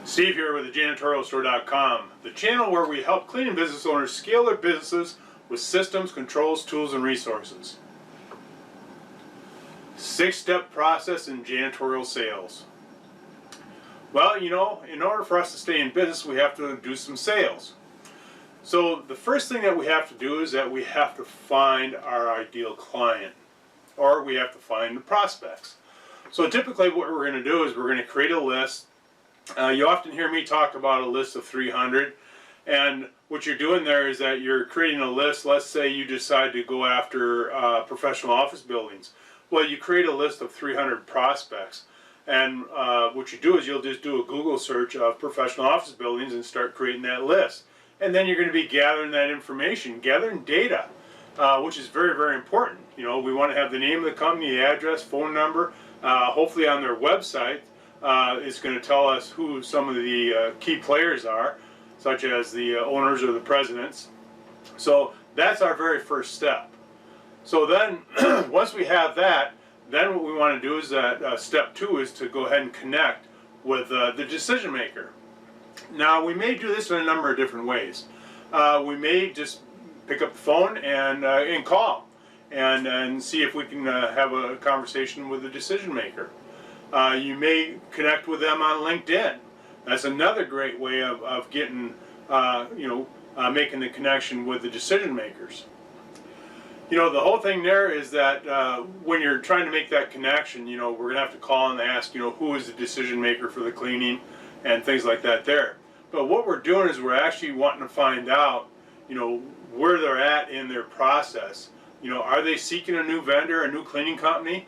Steve here with the 𝗟𝗘𝗧𝗦, the channel where we help cleaning business owners scale their businesses with systems, controls, tools, and resources. 6-step process in janitorial sales. Well, you know, in order for us to stay in business, we have to do some sales. So the first thing that we have to do is that we have to find our ideal client, or we have to find the prospects. So typically what we're going to do is we're going to create a list. You often hear me talk about a list of 300, and what you're doing there is that you're creating a list. Let's say you decide to go after professional office buildings. Well, you create a list of 300 prospects, and what you do is you'll just do a Google search of professional office buildings and start creating that list. And then you're going to be gathering that information, gathering data, which is very, very important. You know, we want to have the name of the company, the address, phone number, hopefully on their website. It's going to tell us who some of the key players are, such as the owners or the presidents. So that's our very first step. So then, once we have that, then what we want to do is that step 2 is to go ahead and connect with the decision maker. Now, we may do this in a number of different ways. We may just pick up the phone and call and see if we can have a conversation with the decision maker. You may connect with them on LinkedIn. That's another great way of getting, making the connection with the decision makers. You know, the whole thing there is that when you're trying to make that connection, you know, we're going to have to call and ask, you know, who is the decision maker for the cleaning and things like that there. But what we're doing is we're actually wanting to find out, you know, where they're at in their process. You know, are they seeking a new vendor, a new cleaning company?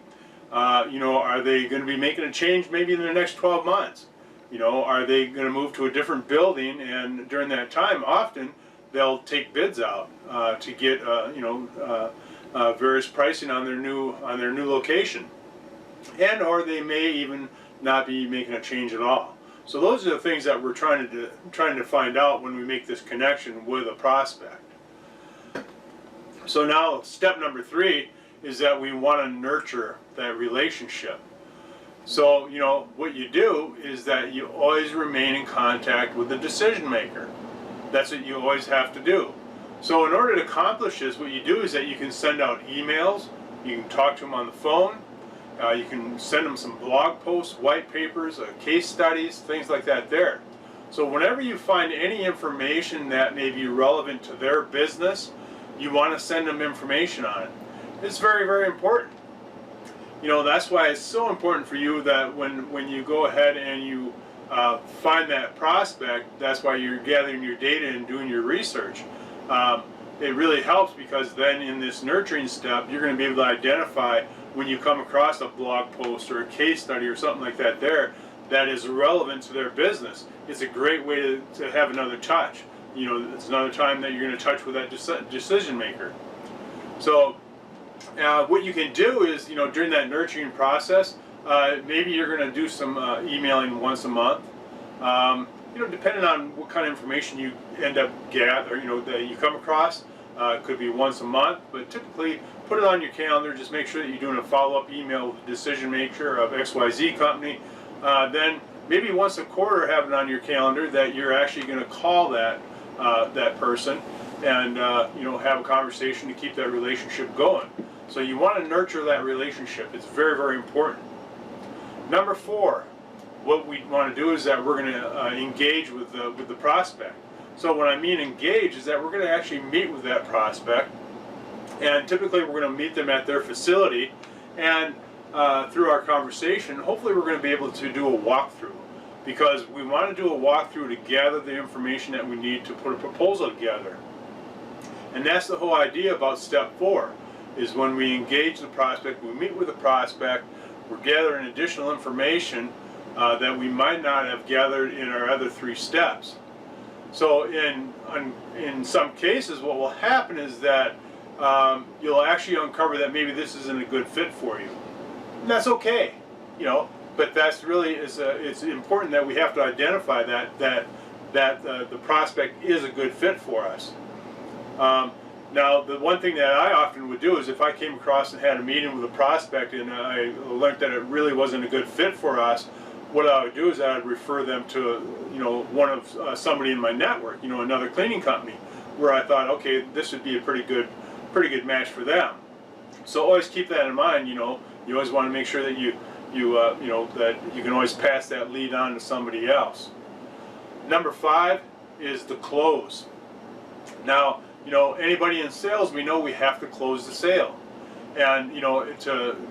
You know, are they going to be making a change maybe in the next 12 months? You know, are they going to move to a different building, and during that time often they'll take bids out to get various pricing on their new location, and or they may even not be making a change at all. So those are the things that we're trying to find out when we make this connection with a prospect. So now step number 3 is that we want to nurture that relationship. So, you know, what you do is that you always remain in contact with the decision maker. That's what you always have to do. So in order to accomplish this, what you do is that you can send out emails, you can talk to them on the phone, you can send them some blog posts, white papers, case studies, things like that there. So whenever you find any information that may be relevant to their business, you want to send them information on it. It's very, very important. You know, that's why it's so important for you that when you go ahead and you find that prospect, that's why you're gathering your data and doing your research. It really helps, because then in this nurturing step, you're going to be able to identify when you come across a blog post or a case study or something like that there that is relevant to their business. It's a great way to have another touch. You know, it's another time that you're going to touch with that decision maker. So what you can do is, you know, during that nurturing process, maybe you're going to do some emailing once a month. You know, depending on what kind of information you end up gathering, you know, that you come across, it could be once a month, but typically put it on your calendar. Just make sure that you're doing a follow-up email with the decision maker of XYZ company. Then maybe once a quarter, have it on your calendar that you're actually going to call that person and you know, have a conversation to keep that relationship going. So you want to nurture that relationship. It's very, very important. Number 4, what we want to do is that we're going to engage with the prospect. So what I mean engage is that we're going to actually meet with that prospect, and typically we're going to meet them at their facility, and through our conversation, hopefully we're going to be able to do a walkthrough, because we want to do a walkthrough to gather the information that we need to put a proposal together. And that's the whole idea about step 4, is when we engage the prospect, we meet with the prospect, we're gathering additional information that we might not have gathered in our other 3 steps. So in some cases, what will happen is that you'll actually uncover that maybe this isn't a good fit for you. And that's okay, you know, but that's really it's important that we have to identify that the prospect is a good fit for us. Now, the one thing that I often would do is if I came across and had a meeting with a prospect and I learned that it really wasn't a good fit for us, what I would do is I'd refer them to, one of somebody in my network, another cleaning company, where I thought, okay, this would be a pretty good match for them. So always keep that in mind. You always want to make sure that that you can always pass that lead on to somebody else. Number 5 is the close. Now, anybody in sales, we know we have to close the sale. And,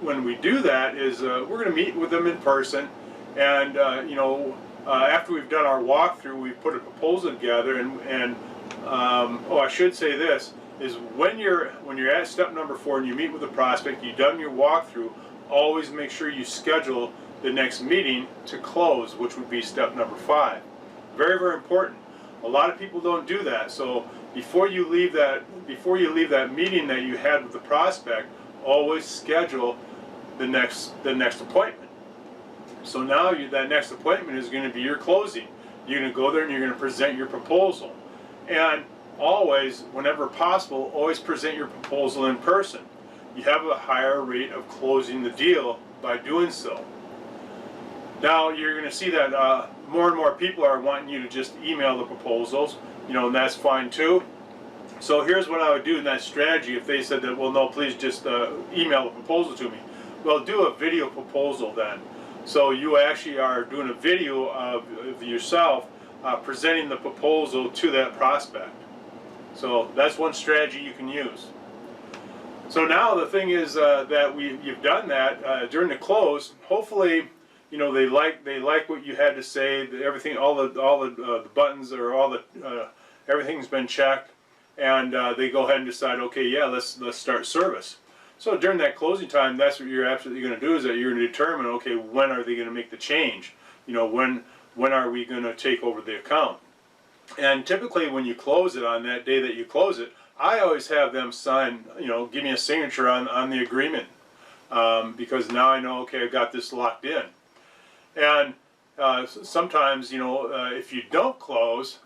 when we do that is we're going to meet with them in person. And, after we've done our walkthrough, we've put a proposal together. And I should say this, is when you're at step number 4 and you meet with a prospect, you've done your walkthrough, always make sure you schedule the next meeting to close, which would be step number 5. Very, very important. A lot of people don't do that. So before you leave that meeting that you had with the prospect, always schedule the next appointment. So now that next appointment is going to be your closing. You're going to go there and you're going to present your proposal. And always, whenever possible, always present your proposal in person. You have a higher rate of closing the deal by doing so. Now you're going to see that more and more people are wanting you to just email the proposals, and that's fine too. So here's what I would do in that strategy if they said that, well, no, please just email the proposal to me. Well, do a video proposal then. So you actually are doing a video of yourself presenting the proposal to that prospect. So that's one strategy you can use. So now the thing is that you've done that during the close. Hopefully, they like what you had to say. Everything, all the buttons or everything's been checked, and they go ahead and decide, okay, yeah, let's start service. So during that closing time, that's what you're absolutely going to do, is that you're going to determine, okay, when are they going to make the change? When are we going to take over the account? And typically when you close it on that day that you close it, I always have them sign, give me a signature on the agreement, because now I know, okay, I've got this locked in. And sometimes, if you don't close,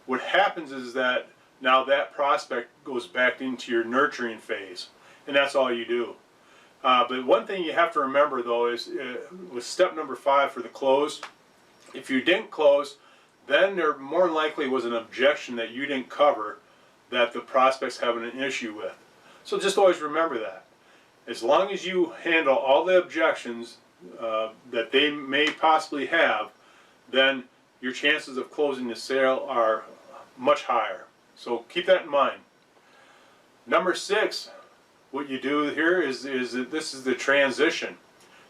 what happens is that now that prospect goes back into your nurturing phase, and that's all you do. But one thing you have to remember, though, is with step number 5 for the close, if you didn't close, then there more than likely was an objection that you didn't cover that the prospect's having an issue with. So just always remember that. As long as you handle all the objections that they may possibly have, then your chances of closing the sale are much higher. So keep that in mind. Number 6, what you do here is that this is the transition.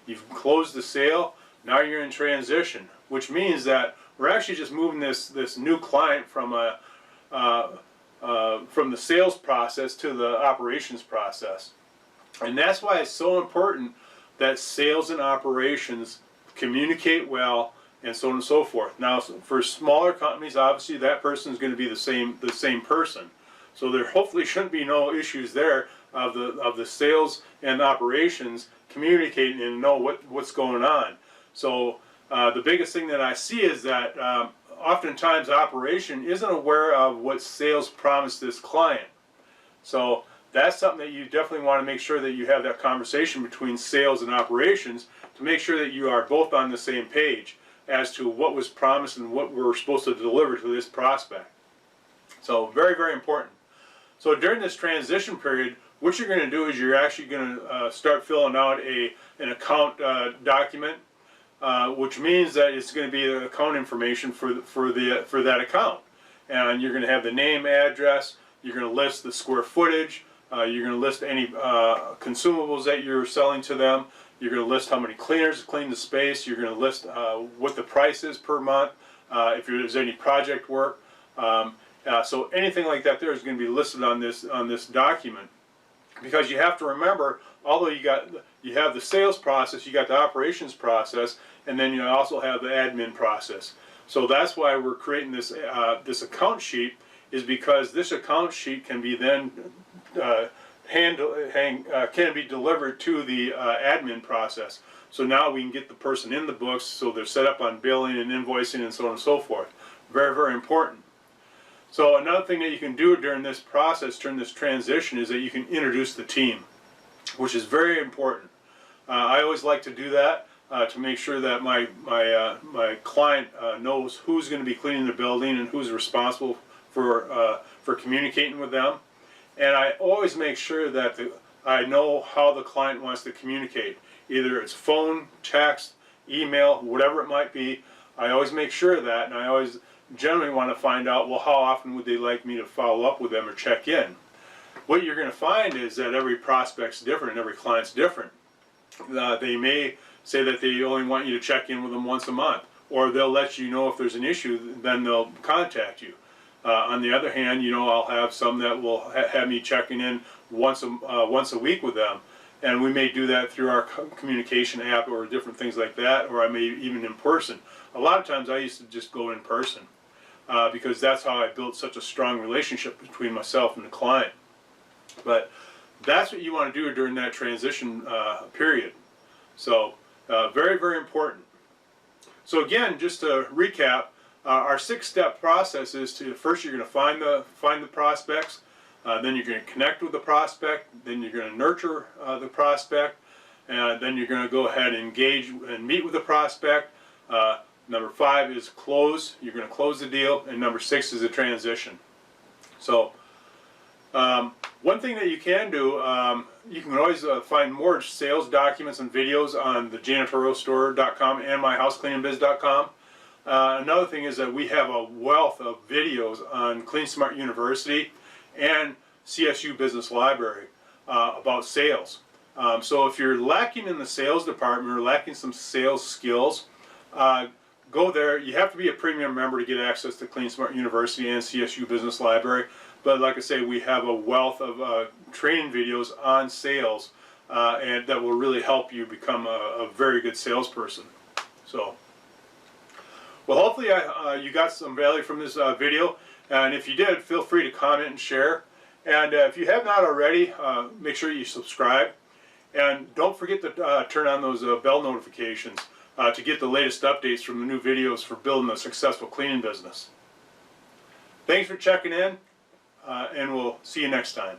You've closed the sale, now you're in transition, which means that we're actually just moving this new client from the sales process to the operations process. And that's why it's so important that sales and operations communicate well, and so on and so forth. Now, for smaller companies, obviously that person is going to be the same person. So there hopefully shouldn't be no issues there of the sales and operations communicating and know what's going on. So the biggest thing that I see is that oftentimes operation isn't aware of what sales promised this client. So that's something that you definitely want to make sure that you have that conversation between sales and operations to make sure that you are both on the same page as to what was promised and what we're supposed to deliver to this prospect. So very, very important. So during this transition period, what you're going to do is you're actually going to start filling out an account document, which means that it's going to be the account information for that account. And you're going to have the name, address, you're going to list the square footage, you're going to list any consumables that you're selling to them, you're going to list how many cleaners clean the space, you're going to list what the price is per month, if there's any project work. So anything like that there is going to be listed on this document, because you have to remember, although you have the sales process, you got the operations process, and then you also have the admin process. So that's why we're creating this account sheet, is because this account sheet can be then can be delivered to the admin process. So now we can get the person in the books, so they're set up on billing and invoicing and so on and so forth. Very, very important. So another thing that you can do during this process, during this transition, is that you can introduce the team, which is very important. I always like to do that to make sure that my client knows who's going to be cleaning the building and who's responsible for communicating with them. And I always make sure that I know how the client wants to communicate. Either it's phone, text, email, whatever it might be. I always make sure of that, and I always generally want to find out, well, how often would they like me to follow up with them or check in? What you're going to find is that every prospect's different and every client's different. They may say that they only want you to check in with them once a month, or they'll let you know if there's an issue, then they'll contact you. On the other hand, you know, I'll have some that will have me checking in once a week with them, and we may do that through our communication app or different things like that, or I may even in person. A lot of times I used to just go in person because that's how I built such a strong relationship between myself and the client. But that's what you want to do during that transition period. So very, very important. So again, just to recap, our 6-step process is to first you're going to find the prospects, then you're going to connect with the prospect, then you're going to nurture the prospect, and then you're going to go ahead and engage and meet with the prospect. Number 5 is close. You're going to close the deal, and number 6 is a transition. So one thing that you can do, you can always find more sales documents and videos on the 𝗟𝗓𝗡𝗧_store.com and myhousecleaningbiz.com. Another thing is that we have a wealth of videos on 𝗏𝗏𝗡𝗏 University and CSU Business Library about sales. So if you're lacking in the sales department or lacking some sales skills, go there. You have to be a premium member to get access to 𝗏𝗏𝗡𝗏 University and CSU Business Library. But like I say, we have a wealth of training videos on sales and that will really help you become a very good salesperson. So, well, hopefully you got some value from this video. And if you did, feel free to comment and share. And if you have not already, make sure you subscribe. And don't forget to turn on those bell notifications to get the latest updates from the new videos for building a successful cleaning business. Thanks for checking in, and we'll see you next time.